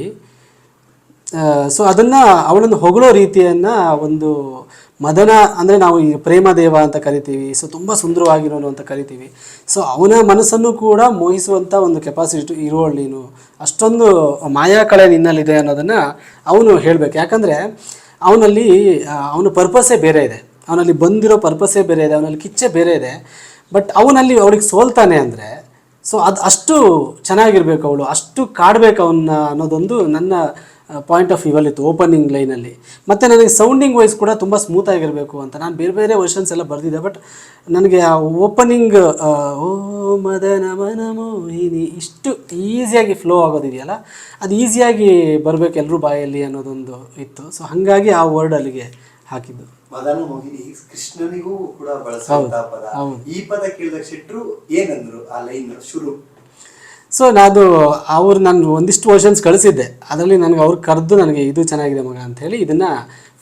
Speaker 1: ಸೊ ಅದನ್ನು ಅವಳನ್ನು ಹೊಗಳೋ ರೀತಿಯನ್ನು ಒಂದು ಮದನ ಅಂದರೆ ನಾವು ಈ ಪ್ರೇಮದೇವ ಅಂತ ಕರಿತೀವಿ, ಸೊ ತುಂಬ ಸುಂದರವಾಗಿರೋನು ಅಂತ ಕರಿತೀವಿ. ಸೊ ಅವನ ಮನಸ್ಸನ್ನು ಕೂಡ ಮೋಹಿಸುವಂಥ ಒಂದು ಕೆಪಾಸಿಟಿ ಇರೋಳು ನೀನು, ಅಷ್ಟೊಂದು ಮಾಯಾ ಕಳೆ ನಿನ್ನಲ್ಲಿದೆ ಅನ್ನೋದನ್ನು ಅವನು ಹೇಳಬೇಕು. ಯಾಕಂದರೆ ಅವನ ಪರ್ಪಸ್ಸೇ ಬೇರೆ ಇದೆ, ಅವನಲ್ಲಿ ಬಂದಿರೋ ಪರ್ಪಸ್ಸೇ ಬೇರೆ ಇದೆ, ಅವನಲ್ಲಿ ಕಿಚ್ಚೆ ಬೇರೆ ಇದೆ. ಬಟ್ ಅವಳಿಗೆ ಸೋಲ್ತಾನೆ ಅಂದರೆ ಸೊ ಅದು ಅಷ್ಟು ಚೆನ್ನಾಗಿರ್ಬೇಕು, ಅವಳು ಅಷ್ಟು ಕಾಡಬೇಕು ಅವನ್ನ ಅನ್ನೋದೊಂದು ನನ್ನ ಪಾಯಿಂಟ್ ಆಫ್ ವ್ಯೂವಲ್ಲಿ ಇತ್ತು ಓಪನಿಂಗ್ ಲೈನಲ್ಲಿ. ಮತ್ತು ನನಗೆ ಸೌಂಡಿಂಗ್ ವೈಸ್ ಕೂಡ ತುಂಬ ಸ್ಮೂತಾಗಿರಬೇಕು ಅಂತ ನಾನು ಬೇರೆ ಬೇರೆ ವರ್ಷನ್ಸ್ ಎಲ್ಲ ಬರೆದಿದ್ದೆ. ಬಟ್ ನನಗೆ ಆ ಓಪನಿಂಗ್ ಓ ಮದನ ಮನಮೋಹಿನಿ ಇಷ್ಟು ಈಸಿಯಾಗಿ ಫ್ಲೋ ಆಗೋದಿದೆಯಲ್ಲ, ಅದು ಈಸಿಯಾಗಿ ಬರಬೇಕು ಎಲ್ಲರೂ ಬಾಯಲ್ಲಿ ಅನ್ನೋದೊಂದು ಇತ್ತು. ಸೊ ಹಾಗಾಗಿ ಆ ವರ್ಡ್ ಅಲ್ಲಿಗೆ ಹಾಕಿದ್ದು.
Speaker 2: ಮದನ ಮೋಹಿನಿ ಕೃಷ್ಣನಿಗೂ ಕೂಡ ಬಳಸುವಂತಹ ಪದ. ಈ ಪದ ಕೇಳಿದಾಗ ಶೆಟ್ರು ಏನಂದ್ರು ಆ ಲೈನ್ ಶುರು?
Speaker 1: ಸೊ ನಾನು ಒಂದಿಷ್ಟು ವರ್ಷನ್ಸ್ ಕಳಿಸಿದ್ದೆ, ಅದರಲ್ಲಿ ನನಗೆ ಅವ್ರು ಕರೆದು ನನಗೆ ಇದು ಚೆನ್ನಾಗಿದೆ ಮಗ ಅಂಥೇಳಿ ಇದನ್ನು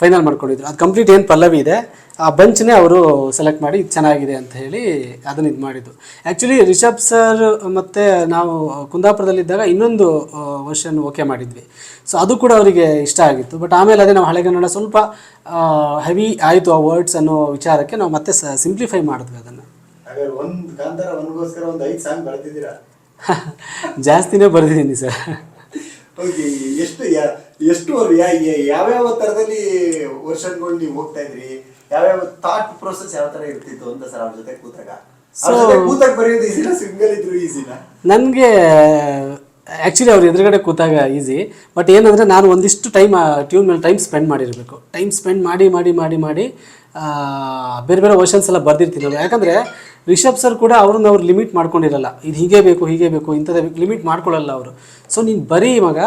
Speaker 1: ಫೈನಲ್ ಮಾಡ್ಕೊಂಡಿದ್ರು. ಅದು ಕಂಪ್ಲೀಟ್ ಏನು ಪಲ್ಲವಿ ಇದೆ ಆ ಬಂಚ್ನೇ ಅವರು ಸೆಲೆಕ್ಟ್ ಮಾಡಿ ಇದು ಚೆನ್ನಾಗಿದೆ ಅಂತ ಹೇಳಿ ಅದನ್ನು ಇದು ಮಾಡಿದ್ದು. ಆ್ಯಕ್ಚುಲಿ ರಿಷಬ್ ಸರ್ ಮತ್ತು ನಾವು ಕುಂದಾಪುರದಲ್ಲಿದ್ದಾಗ ಇನ್ನೊಂದು ವರ್ಷನ್ ಓಕೆ ಮಾಡಿದ್ವಿ. ಸೊ ಅದು ಕೂಡ ಅವರಿಗೆ ಇಷ್ಟ ಆಗಿತ್ತು. ಬಟ್ ಆಮೇಲೆ ಅದೇ ನಾವು ಹಳೆಗನ್ನಡ ಸ್ವಲ್ಪ ಹೆವಿ ಆಯಿತು ಆ ವರ್ಡ್ಸ್ ಅನ್ನೋ ವಿಚಾರಕ್ಕೆ ನಾವು ಮತ್ತೆ ಸಿಂಪ್ಲಿಫೈ ಮಾಡಿದ್ವಿ ಅದನ್ನು. ಜಾಸ್ತಿನೇ ಬರೆದಿದ್ದೀನಿ ಸರ್.
Speaker 2: ಎಷ್ಟು ಯಾವ್ಯಾವ ತರದಲ್ಲಿ ವರ್ಷನ್ಗಳು ನೀವು ಹೋಗ್ತಾ ಇದ್ರಿ, ಯಾವ್ಯಾವ ಥಾಟ್ ಪ್ರೋಸೆಸ್ ಯಾವ ತರ ಇರ್ತಿತ್ತು ಅಂತ ಸರ್ ಅವ್ರ ಜೊತೆ ಕೂತಾಗ ಬರೆಯೋದು ಈಸಿನಾ, ಸಿಂಗಲ್ ಇದ್ರು ಈಸಿನಾ?
Speaker 1: ನನಗೆ ಆ್ಯಕ್ಚುಲಿ ಅವ್ರ ಎದುರುಗಡೆ ಕೂತಾಗ ಈಸಿ. ಬಟ್ ಏನಂದರೆ ನಾನು ಒಂದಿಷ್ಟು ಟ್ಯೂನ್ ಮೇಲೆ ಟೈಮ್ ಸ್ಪೆಂಡ್ ಮಾಡಿರಬೇಕು. ಟೈಮ್ ಸ್ಪೆಂಡ್ ಮಾಡಿ ಬೇರೆ ಬೇರೆ ವರ್ಷನ್ಸ್ ಎಲ್ಲ ಬರ್ದಿರ್ತೀನಿ. ಯಾಕಂದರೆ ರಿಷಬ್ ಸರ್ ಕೂಡ ಅವ್ರು ಲಿಮಿಟ್ ಮಾಡ್ಕೊಂಡಿರಲ್ಲ, ಇದು ಹೀಗೆ ಬೇಕು ಇಂಥದ್ದೇ ಬೇಕು, ಲಿಮಿಟ್ ಮಾಡ್ಕೊಳ್ಳಲ್ಲ ಅವರು. ಸೊ ನೀನು ಬರೀ ಮಗ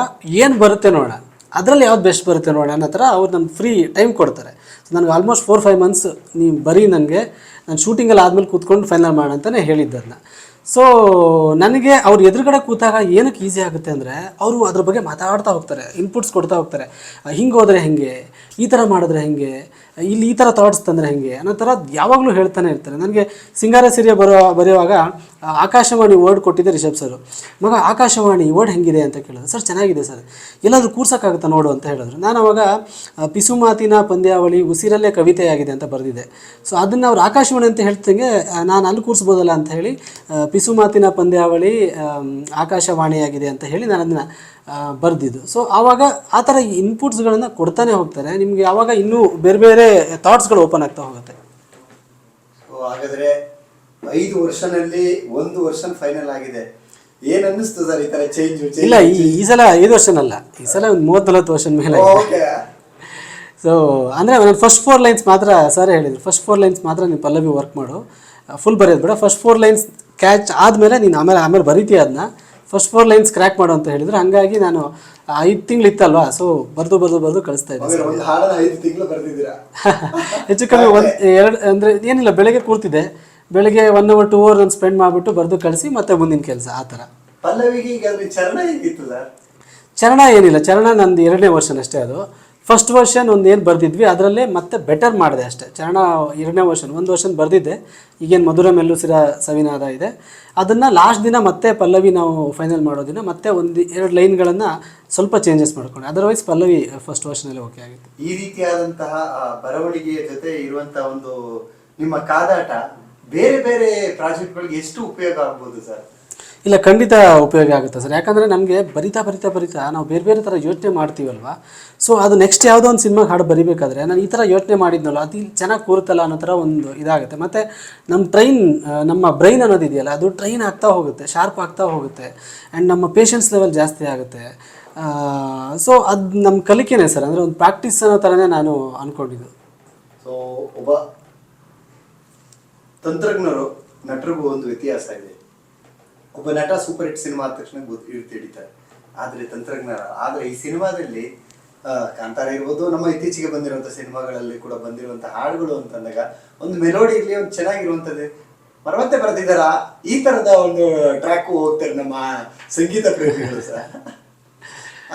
Speaker 1: ಏನು ಬರುತ್ತೆ ನೋಡೋಣ, ಅದರಲ್ಲಿ ಯಾವ್ದು ಬೆಸ್ಟ್ ಬರುತ್ತೆ ನೋಡೋಣ ಅನ್ನೋ ಥರ ಅವ್ರು ನನಗೆ ಫ್ರೀ ಟೈಮ್ ಕೊಡ್ತಾರೆ. ಸೊ ನನಗೆ ಆಲ್ಮೋಸ್ಟ್ 4-5 ಮಂತ್ಸ್ ನೀವು ಬರೀ ನನಗೆ ನಾನು ಶೂಟಿಂಗಲ್ಲಿ ಆದಮೇಲೆ ಕೂತ್ಕೊಂಡು ಫೈನಲ್ ಮಾಡೋಣ ಅಂತಲೇ ಹೇಳಿದ್ದೆ ಅದನ್ನ. ಸೊ ನನಗೆ ಅವ್ರ ಎದುರುಗಡೆ ಕೂತಾಗ ಏನಕ್ಕೆ ಈಸಿ ಆಗುತ್ತೆ ಅಂದರೆ ಅವರು ಅದ್ರ ಬಗ್ಗೆ ಮಾತಾಡ್ತಾ ಹೋಗ್ತಾರೆ, ಇನ್ಪುಟ್ಸ್ ಕೊಡ್ತಾ ಹೋಗ್ತಾರೆ. ಹಿಂಗೆ ಹೋದರೆ ಹೆಂಗೆ, ಈ ಥರ ಮಾಡಿದ್ರೆ ಹೆಂಗೆ, ಇಲ್ಲಿ ಈ ಥರ ಥಾಟ್ಸ್ ತಂದರೆ ಹೆಂಗೆ ಅನ್ನೋ ಥರ ಯಾವಾಗಲೂ ಹೇಳ್ತಾನೆ ಇರ್ತಾರೆ. ನನಗೆ ಸಿಂಗಾರ ಸಿರಿಯ ಬರೆಯುವಾಗ ಆಕಾಶವಾಣಿ ವರ್ಡ್ ಕೊಟ್ಟಿದ್ದೆ ರಿಷಬ್ ಸರ್. ಮಗ ಆಕಾಶವಾಣಿ ವರ್ಡ್ ಹೆಂಗಿದೆ ಅಂತ ಕೇಳಿದ್ರು. ಸರ್ ಚೆನ್ನಾಗಿದೆ ಸರ್, ಎಲ್ಲಾದರೂ ಕೂರ್ಸೋಕ್ಕಾಗುತ್ತಾ ನೋಡು ಅಂತ ಹೇಳಿದ್ರು. ನಾನು ಅವಾಗ ಪಿಸುಮಾತಿನ ಪಂದ್ಯಾವಳಿ ಉಸಿರಲ್ಲೇ ಕವಿತೆಯಾಗಿದೆ ಅಂತ ಬರೆದಿದ್ದೆ. ಸೊ ಅದನ್ನು ಅವ್ರು ಆಕಾಶವಾಣಿ ಅಂತ ಹೇಳ್ತಂಗೆ ನಾನು ಅಲ್ಲಿ ಕೂರಿಸ್ಬೋದಲ್ಲ ಅಂತ ಹೇಳಿ ಪಿಸುಮಾತಿನ ಪಂದ್ಯಾವಳಿ ಆಕಾಶವಾಣಿಯಾಗಿದೆ ಅಂತ ಹೇಳಿ ನಾನು ಅದನ್ನು ಬರೆದಿದ್ದು. ಸೊ ಆವಾಗ ಆ ಥರ ಇನ್ಪುಟ್ಸ್ಗಳನ್ನು ಕೊಡ್ತಾನೆ ಹೋಗ್ತಾರೆ, ನಿಮಗೆ ಆವಾಗ ಇನ್ನೂ ಬೇರೆ ಬೇರೆ ಥಾಟ್ಸ್ಗಳು ಓಪನ್ ಆಗ್ತಾ ಹೋಗುತ್ತೆ.
Speaker 2: ಸೊ ಹಾಗಾದ್ರೆ 5 ವರ್ಷನಲ್ಲಿ 1 ವರ್ಷ ಫೈನಲ್ ಆಗಿದೆ, ಏನ್ ಅನ್ನಿಸ್ತು ಸರ್ ಈ ತರ ಚೇಂಜ್?
Speaker 1: ಇಲ್ಲ, ಈ ಸಲ 5 ವರ್ಷನಲ್ಲ, ಈ ಸಲ ಒಂದು 30-40 ವರ್ಷದ ಮೇಲೆ. ಸೊ ಅಂದರೆ ನಾನು ಫಸ್ಟ್ 4 ಲೈನ್ಸ್ ಮಾತ್ರ ಸರ್ ಹೇಳಿದ್ರು, ಫಸ್ಟ್ 4 ಲೈನ್ಸ್ ಮಾತ್ರ ನೀನು ಪಲ್ಲವಿ ವರ್ಕ್ ಮಾಡು, ಫುಲ್ ಬರೆಯೋದು ಬೇಡ, ಫಸ್ಟ್ 4 ಲೈನ್ಸ್ ಕ್ಯಾಚ್ ಆದಮೇಲೆ ನೀನು ಆಮೇಲೆ ಬರೀತೀಯ ಅದನ್ನ, ಫಸ್ಟ್ 4 ಲೈನ್ಸ್ ಕ್ರ್ಯಾಕ್ ಮಾಡು ಅಂತ ಹೇಳಿದ್ರು. ಹಾಗಾಗಿ ನಾನು 5 ತಿಂಗಳು ಇತ್ತಲ್ವಾ, ಸೊ ಬರೆದು ಕಳಿಸ್ತಾ ಇದ್ದೆ. ಹೆಚ್ಚು ಕಮ್ಮಿ 1-2 ಅಂದರೆ ಏನಿಲ್ಲ, ಬೆಳಗ್ಗೆ ಕೂರ್ತಿದ್ದೆ, ಬೆಳಗ್ಗೆ 1 hour 2 hour ನಾನು ಸ್ಪೆಂಡ್ ಮಾಡಿಬಿಟ್ಟು ಬರೆದು ಕಳಿಸಿ ಮತ್ತೆ ಮುಂದಿನ ಕೆಲಸ ಆ ಥರ. ಚರಣ ಏನಿಲ್ಲ, ಚರಣ ನಂದು 2ನೇ ವರ್ಷನ್ ಅಷ್ಟೇ. ಅದು ಫಸ್ಟ್ ವರ್ಷನ್ ಒಂದು ಏನು ಬರೆದಿದ್ವಿ ಅದರಲ್ಲೇ ಮತ್ತೆ ಬೆಟರ್ ಮಾಡಿದೆ ಅಷ್ಟೇ. ಚರಣ 2ನೇ ವರ್ಷನ್, 1 ವರ್ಷನ್ ಬರೆದಿದ್ದೆ, ಈಗೇನು ಮಧುರ ಮೆಲ್ಲುಸಿರ ಸವಿನಾದ ಇದೆ, ಅದನ್ನು ಲಾಸ್ಟ್ ದಿನ ಮತ್ತೆ ಪಲ್ಲವಿ ನಾವು ಫೈನಲ್ ಮಾಡೋ ದಿನ ಮತ್ತೆ 1-2 ಲೈನ್ಗಳನ್ನು ಸ್ವಲ್ಪ ಚೇಂಜಸ್ ಮಾಡ್ಕೊಂಡೆ. ಅದರ್ವೈಸ್ ಪಲ್ಲವಿ ಫಸ್ಟ್ ವರ್ಷನಲ್ಲಿ ಓಕೆ ಆಗಿತ್ತು.
Speaker 2: ಈ ರೀತಿಯಾದಂತಹ ಬರವಣಿಗೆಯ ಜೊತೆ ಇರುವಂತಹ ಒಂದು ನಿಮ್ಮ ಕಾದಾಟ ಬೇರೆ ಬೇರೆ ಪ್ರಾಜೆಕ್ಟ್ಗಳಿಗೆ ಎಷ್ಟು ಉಪಯೋಗ ಆಗ್ಬೋದು ಸರ್?
Speaker 1: ಇಲ್ಲ, ಖಂಡಿತ ಉಪಯೋಗ ಆಗುತ್ತೆ ಸರ್. ಯಾಕಂದರೆ ನಮಗೆ ಬರಿತಾ ನಾವು ಬೇರೆ ಬೇರೆ ಥರ ಯೋಚನೆ ಮಾಡ್ತೀವಲ್ವ. ಸೊ ಅದು ನೆಕ್ಸ್ಟ್ ಯಾವುದೋ ಒಂದು ಸಿನಿಮಾಗೆ ಹಾಡು ಬರಿಬೇಕಾದ್ರೆ ನಾನು ಈ ಥರ ಯೋಚನೆ ಮಾಡಿದ್ನಲ್ಲ, ಅದು ಇಲ್ಲಿ ಚೆನ್ನಾಗಿ ಕೂರುತ್ತಲ್ಲ ಅನ್ನೋ ಥರ ಒಂದು ಇದಾಗುತ್ತೆ. ಮತ್ತು ನಮ್ಮ ಬ್ರೈನ್ ಅನ್ನೋದಿದೆಯಲ್ಲ, ಅದು ಟ್ರೈನ್ ಆಗ್ತಾ ಹೋಗುತ್ತೆ, ಶಾರ್ಪ್ ಆಗ್ತಾ ಹೋಗುತ್ತೆ, ಆ್ಯಂಡ್ ನಮ್ಮ ಪೇಷನ್ಸ್ ಲೆವೆಲ್ ಜಾಸ್ತಿ ಆಗುತ್ತೆ. ಸೊ ಅದು ನಮ್ಮ ಕಲಿಕೆನೇ ಸರ್, ಅಂದರೆ ಒಂದು ಪ್ರಾಕ್ಟೀಸ್ ಅನ್ನೋ ಥರನೇ ನಾನು ಅಂದ್ಕೊಂಡಿದ್ದು.
Speaker 2: ಸೊ ಒಬ್ಬ ತಂತ್ರಜ್ಞರು ನಟರಿಗೂ ಒಂದು ವ್ಯತ್ಯಾಸ ಇದೆ. ಒಬ್ಬ ನಟ ಸೂಪರ್ ಹಿಟ್ ಸಿನಿಮಾ ಆದ ತಕ್ಷಣ ಹಿಡಿತಾರೆ, ಆದರೆ ಈ ಸಿನಿಮಾದಲ್ಲಿ ಕಾಂತಾರ ಇರ್ಬೋದು, ನಮ್ಮ ಇತ್ತೀಚೆಗೆ ಬಂದಿರುವಂಥ ಸಿನಿಮಾಗಳಲ್ಲಿ ಕೂಡ ಬಂದಿರುವಂಥ ಹಾಡುಗಳು ಅಂತಂದಾಗ ಒಂದು ಮೆಲೋಡಿ ಇರಲಿ, ಒಂದು ಚೆನ್ನಾಗಿರುವಂಥದ್ದು ಮತ್ತೆ ಬರೆದಿದ್ದಾರ, ಈ ಥರದ ಒಂದು ಟ್ರ್ಯಾಕು ಹೋಗ್ತಾರೆ ನಮ್ಮ ಸಂಗೀತ ಪ್ರೇಮಿಗಳು ಸರ್.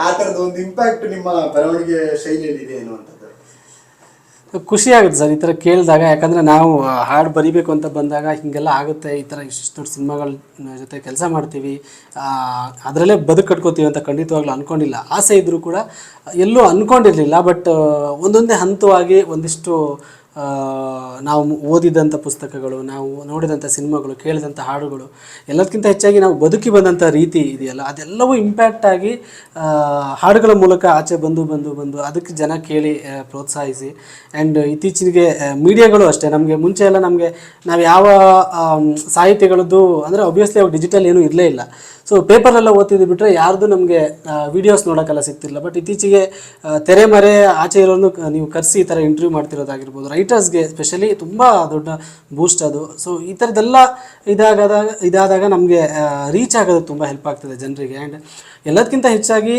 Speaker 2: ಆ ಥರದ ಒಂದು ಇಂಪ್ಯಾಕ್ಟ್ ನಿಮ್ಮ ಬರವಣಿಗೆ ಶೈಲಿಯಲ್ಲಿ ಇದೆ ಅನ್ನುವಂಥದ್ದು
Speaker 1: ಖುಷಿ ಆಗುತ್ತೆ ಸರ್ ಈ ಥರ ಕೇಳಿದಾಗ. ಯಾಕಂದರೆ ನಾವು ಹಾಡು ಬರಿಬೇಕು ಅಂತ ಬಂದಾಗ ಹೀಗೆಲ್ಲ ಆಗುತ್ತೆ, ಈ ಥರ ಇಷ್ಟು ದೊಡ್ಡ ಸಿನಿಮಾಗಳ ಜೊತೆ ಕೆಲಸ ಮಾಡ್ತೀವಿ, ಅದರಲ್ಲೇ ಬದುಕು ಕಟ್ಕೋತೀವಿ ಅಂತ ಖಂಡಿತವಾಗ್ಲೂ ಅಂದ್ಕೊಂಡಿಲ್ಲ. ಆಸೆ ಇದ್ದರೂ ಕೂಡ ಎಲ್ಲೂ ಅಂದ್ಕೊಂಡಿರಲಿಲ್ಲ. ಬಟ್ ಒಂದೊಂದೇ ಹಂತವಾಗಿ ಒಂದಿಷ್ಟು ನಾವು ಓದಿದಂಥ ಪುಸ್ತಕಗಳು, ನಾವು ನೋಡಿದಂಥ ಸಿನಿಮಾಗಳು, ಕೇಳಿದಂಥ ಹಾಡುಗಳು, ಎಲ್ಲದಕ್ಕಿಂತ ಹೆಚ್ಚಾಗಿ ನಾವು ಬದುಕಿ ಬಂದಂಥ ರೀತಿ ಇದೆಯಲ್ಲ, ಅದೆಲ್ಲವೂ ಇಂಪ್ಯಾಕ್ಟ್ ಆಗಿ ಹಾಡುಗಳ ಮೂಲಕ ಆಚೆ ಬಂದು ಅದಕ್ಕೆ ಜನ ಕೇಳಿ ಪ್ರೋತ್ಸಾಹಿಸಿ. ಆ್ಯಂಡ್ ಇತ್ತೀಚೆಗೆ ಮೀಡಿಯಾಗಳು ಅಷ್ಟೇ, ನಮಗೆ ಮುಂಚೆ ಎಲ್ಲ ನಾವು ಯಾವ ಸಾಹಿತ್ಯಗಳದ್ದು ಅಂದರೆ ಒಬ್ವಿಯಸ್ಲಿ ಅವಾಗ ಡಿಜಿಟಲ್ ಏನೂ ಇರಲೇ ಇಲ್ಲ. ಸೊ ಪೇಪರೆಲ್ಲ ಓದ್ತಿದ್ದು ಬಿಟ್ಟರೆ ಯಾರ್ದು ನಮಗೆ ವೀಡಿಯೋಸ್ ನೋಡೋಕ್ಕೆಲ್ಲ ಸಿಗ್ತಿಲ್ಲ. ಬಟ್ ಇತ್ತೀಚೆಗೆ ತೆರೆಮರೆ ಆಚೆ ಇರೋನು ನೀವು ಕರೆಸಿ ಈ ಥರ ಇಂಟರ್ವ್ಯೂ ಮಾಡ್ತಿರೋದಾಗಿರ್ಬೋದು, ರೈಟರ್ಸ್ಗೆ ಸ್ಪೆಷಲಿ ತುಂಬ ದೊಡ್ಡ ಬೂಸ್ಟ್ ಅದು. ಸೊ ಈ ಥರದ್ದೆಲ್ಲ ಇದಾದಾಗ ನಮಗೆ ರೀಚ್ ಆಗೋದು ತುಂಬ ಹೆಲ್ಪ್ ಆಗ್ತದೆ ಜನರಿಗೆ. ಆ್ಯಂಡ್ ಎಲ್ಲದಕ್ಕಿಂತ ಹೆಚ್ಚಾಗಿ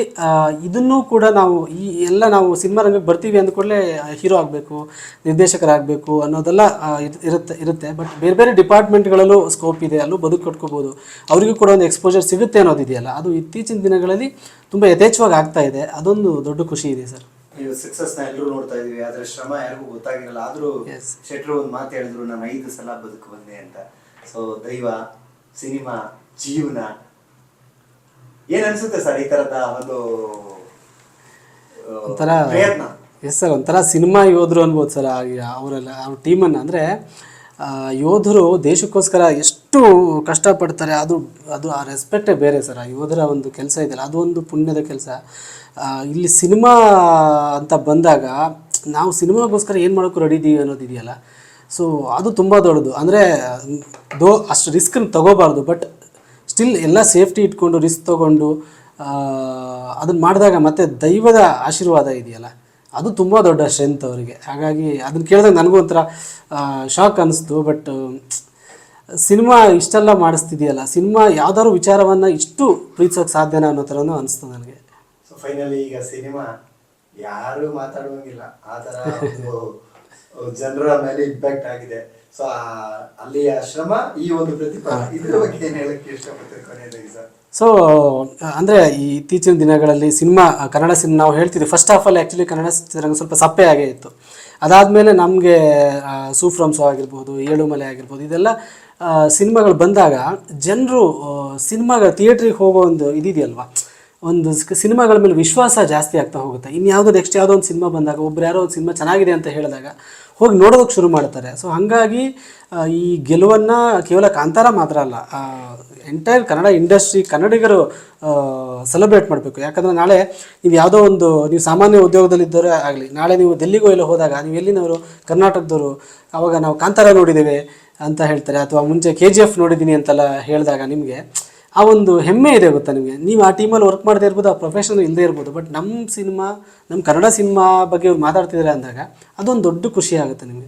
Speaker 1: ಇದನ್ನು ಕೂಡ ನಾವು ಸಿನಿಮಾ ರಂಗಕ್ಕೆ ಬರ್ತೀವಿ ಅಂದ್ಕೊಳ್ಳೆ ಹೀರೋ ಆಗಬೇಕು, ನಿರ್ದೇಶಕರಾಗಬೇಕು ಅನ್ನೋದೆಲ್ಲ ಇರುತ್ತೆ. ಬಟ್ ಬೇರೆ ಬೇರೆ ಡಿಪಾರ್ಟ್ಮೆಂಟ್ಗಳಲ್ಲೂ ಸ್ಕೋಪ್ ಇದೆ, ಅಲ್ಲೂ ಬದುಕು ಕಟ್ಕೋಬೋದು, ಅವರಿಗೂ ಕೂಡ ಒಂದು ಎಕ್ಸ್ಪೋಜರ್ ಸಿಗುತ್ತೆ ಅನ್ನೋದಿದೆಯಲ್ಲ, ಅದು ಇತ್ತೀಚಿನ ದಿನಗಳಲ್ಲಿ ತುಂಬ ಯಥೇಚ್ಛವಾಗಿ ಆಗ್ತಾ ಇದೆ. ಅದೊಂದು ದೊಡ್ಡ ಖುಷಿ ಇದೆ ಸರ್.
Speaker 2: ನೀವು ಸಕ್ಸಸ್ನ ಎಲ್ಲರೂ ನೋಡ್ತಾ ಇದೀವಿ, ಆದ್ರೆ ಶ್ರಮ ಯಾರಿಗೂ ಗೊತ್ತಾಗಿರಲ್ಲ. ಆದರೂ ಶೆಟ್ರು ಒಂದು ಮಾತು ಹೇಳಿದ್ರು, ನಾನು 5 ಸಲ ಬದುಕು ಬಂದೆ ಅಂತ. ಸೊ ದೈವ, ಸಿನಿಮಾ, ಜೀವನ ಏನ್ ಅನ್ಸುತ್ತೆ ಸರ್ ಈ ತರದ ಒಂದು
Speaker 1: ಒಂಥರ ಪ್ರಯತ್ನ? ಎಸ್ ಸರ್, ಒಂಥರ ಸಿನಿಮಾ ಯೋಧರು ಅನ್ಬೋದು ಸರ್. ಅವರೆಲ್ಲ ಅವ್ರ ಟೀಮನ್ನು ಅಂದರೆ ಯೋಧರು ದೇಶಕ್ಕೋಸ್ಕರ ಎಷ್ಟು ಕಷ್ಟಪಡ್ತಾರೆ, ಅದು ಆ ರೆಸ್ಪೆಕ್ಟೇ ಬೇರೆ ಸರ್. ಆ ಯೋಧರ ಒಂದು ಕೆಲಸ ಇದೆಯಲ್ಲ, ಅದು ಒಂದು ಪುಣ್ಯದ ಕೆಲಸ. ಇಲ್ಲಿ ಸಿನಿಮಾ ಅಂತ ಬಂದಾಗ ನಾವು ಸಿನಿಮಾಗೋಸ್ಕರ ಏನು ಮಾಡೋಕ್ಕೂ ರೆಡಿ ಇದ್ದೀವಿ ಅನ್ನೋದಿದೆಯಲ್ಲ, ಸೊ ಅದು ತುಂಬ ದೊಡ್ಡದು. ಅಂದರೆ ಅಷ್ಟು ರಿಸ್ಕನ್ನು ತಗೋಬಾರ್ದು, ಬಟ್ ಸ್ಟಿಲ್ ಎಲ್ಲ ಸೇಫ್ಟಿ ಇಟ್ಕೊಂಡು ರಿಸ್ಕ್ ತೊಗೊಂಡು ಅದನ್ನು ಮಾಡಿದಾಗ ಮತ್ತೆ ದೈವದ ಆಶೀರ್ವಾದ ಇದೆಯಲ್ಲ, ಅದು ತುಂಬ ದೊಡ್ಡ ಸ್ಟ್ರೆಂತ್ ಅವರಿಗೆ. ಹಾಗಾಗಿ ಅದನ್ನು ಕೇಳಿದಾಗ ನನಗೂ ಒಂಥರ ಶಾಕ್ ಅನ್ನಿಸ್ತು. ಬಟ್ ಸಿನಿಮಾ ಇಷ್ಟೆಲ್ಲ ಮಾಡಿಸ್ತಿದೆಯಲ್ಲ, ಸಿನಿಮಾ ಯಾವ್ದಾದ್ರು ವಿಚಾರವನ್ನು ಇಷ್ಟು ಪ್ರೀತಿಸೋಕೆ ಸಾಧ್ಯನಾ ಅನ್ನೋ ಥರನೂ ಅನಿಸ್ತು ನನಗೆ.
Speaker 2: ಸೊ ಫೈನಲಿ ಈಗ ಸಿನಿಮಾ ಯಾರು ಮಾತಾಡುವಂಗಿಲ್ಲ, ಆ ಥರ ಜನರ ಮೇಲೆ ಇಂಪ್ಯಾಕ್ಟ್ ಆಗಿದೆ. ಸೊ ಅಲ್ಲಿಯ ಶ್ರಮ, ಈ ಒಂದು ಪ್ರತಿಭಾ, ಇದ್ರ ಬಗ್ಗೆ ಏನು ಹೇಳಕ್ಕೆ ಇಷ್ಟಪಡ್ತೀವಿ ಕೊನೆಯದಾಗಿ ಸರ್?
Speaker 1: ಸೊ ಅಂದರೆ ಈ ಇತ್ತೀಚಿನ ದಿನಗಳಲ್ಲಿ ಕನ್ನಡ ಸಿನಿಮಾ ನಾವು ಹೇಳ್ತಿದ್ವಿ, ಫಸ್ಟ್ ಹಾಫಲ್ಲಿ ಆ್ಯಕ್ಚುಲಿ ಕನ್ನಡ ಚಿತ್ರರಂಗ ಸ್ವಲ್ಪ ಸಪ್ಪೆ ಆಗೇ ಇತ್ತು. ಅದಾದಮೇಲೆ ನಮಗೆ ಸೂಫ್ರಮ್ ಶೋ ಆಗಿರ್ಬೋದು, ಏಳುಮಲೆ ಆಗಿರ್ಬೋದು, ಇದೆಲ್ಲ ಸಿನಿಮಾಗಳು ಬಂದಾಗ ಜನರು ಸಿನಿಮಾಗಳ ಥಿಯೇಟ್ರಿಗೆ ಹೋಗೋ ಒಂದು ಇದಿದೆಯಲ್ವಾ, ಒಂದು ಸಿನಿಮಾಗಳ ಮೇಲೆ ವಿಶ್ವಾಸ ಜಾಸ್ತಿ ಆಗ್ತಾ ಹೋಗುತ್ತೆ. ಇನ್ಯಾವುದೋ ನೆಕ್ಸ್ಟ್ ಯಾವುದೋ ಒಂದು ಸಿನಿಮಾ ಬಂದಾಗ ಒಬ್ರು ಯಾರೋ ಒಂದು ಸಿನಿಮಾ ಚೆನ್ನಾಗಿದೆ ಅಂತ ಹೇಳಿದಾಗ ಹೋಗಿ ನೋಡೋದಕ್ಕೆ ಶುರು ಮಾಡ್ತಾರೆ. ಸೊ ಹಾಗಾಗಿ ಈ ಗೆಲುವನ್ನು ಕೇವಲ ಕಾಂತಾರ ಮಾತ್ರ ಅಲ್ಲ, ಎಂಟೈರ್ ಕನ್ನಡ ಇಂಡಸ್ಟ್ರಿ, ಕನ್ನಡಿಗರು ಸೆಲೆಬ್ರೇಟ್ ಮಾಡಬೇಕು. ಯಾಕಂದರೆ ನಾಳೆ ನೀವು ಯಾವುದೋ ಒಂದು, ನೀವು ಸಾಮಾನ್ಯ ಉದ್ಯೋಗದಲ್ಲಿದ್ದವರೇ ಆಗಲಿ, ನಾಳೆ ನೀವು ಡೆಲ್ಲಿಗೋ ಎಲ್ಲೋ ಹೋದಾಗ ನೀವು ಎಲ್ಲಿನವರು, ಕರ್ನಾಟಕದವರು, ಆವಾಗ ನಾವು ಕಾಂತಾರ ನೋಡಿದ್ದೇವೆ ಅಂತ ಹೇಳ್ತಾರೆ, ಅಥವಾ ಮುಂಚೆ KGF ನೋಡಿದ್ದೀನಿ ಅಂತೆಲ್ಲ ಹೇಳಿದಾಗ ನಿಮಗೆ ಆ ಒಂದು ಹೆಮ್ಮೆ ಇದೆ ಗೊತ್ತಾ ನಿಮಗೆ. ನೀವು ಆ ಟೀಮಲ್ಲಿ ವರ್ಕ್ ಮಾಡದೇ ಇರ್ಬೋದು, ಆ ಪ್ರೊಫೆಷನಲ್ ಇಲ್ಲದೇ ಇರ್ಬೋದು, ಬಟ್ ನಮ್ಮ ಸಿನಿಮಾ, ನಮ್ಮ ಕನ್ನಡ ಸಿನಿಮಾ ಬಗ್ಗೆ ಅವ್ರು ಮಾತಾಡ್ತಿದ್ದಾರೆ ಅಂದಾಗ ಅದೊಂದು ದೊಡ್ಡ ಖುಷಿ ಆಗುತ್ತೆ ನಿಮಗೆ.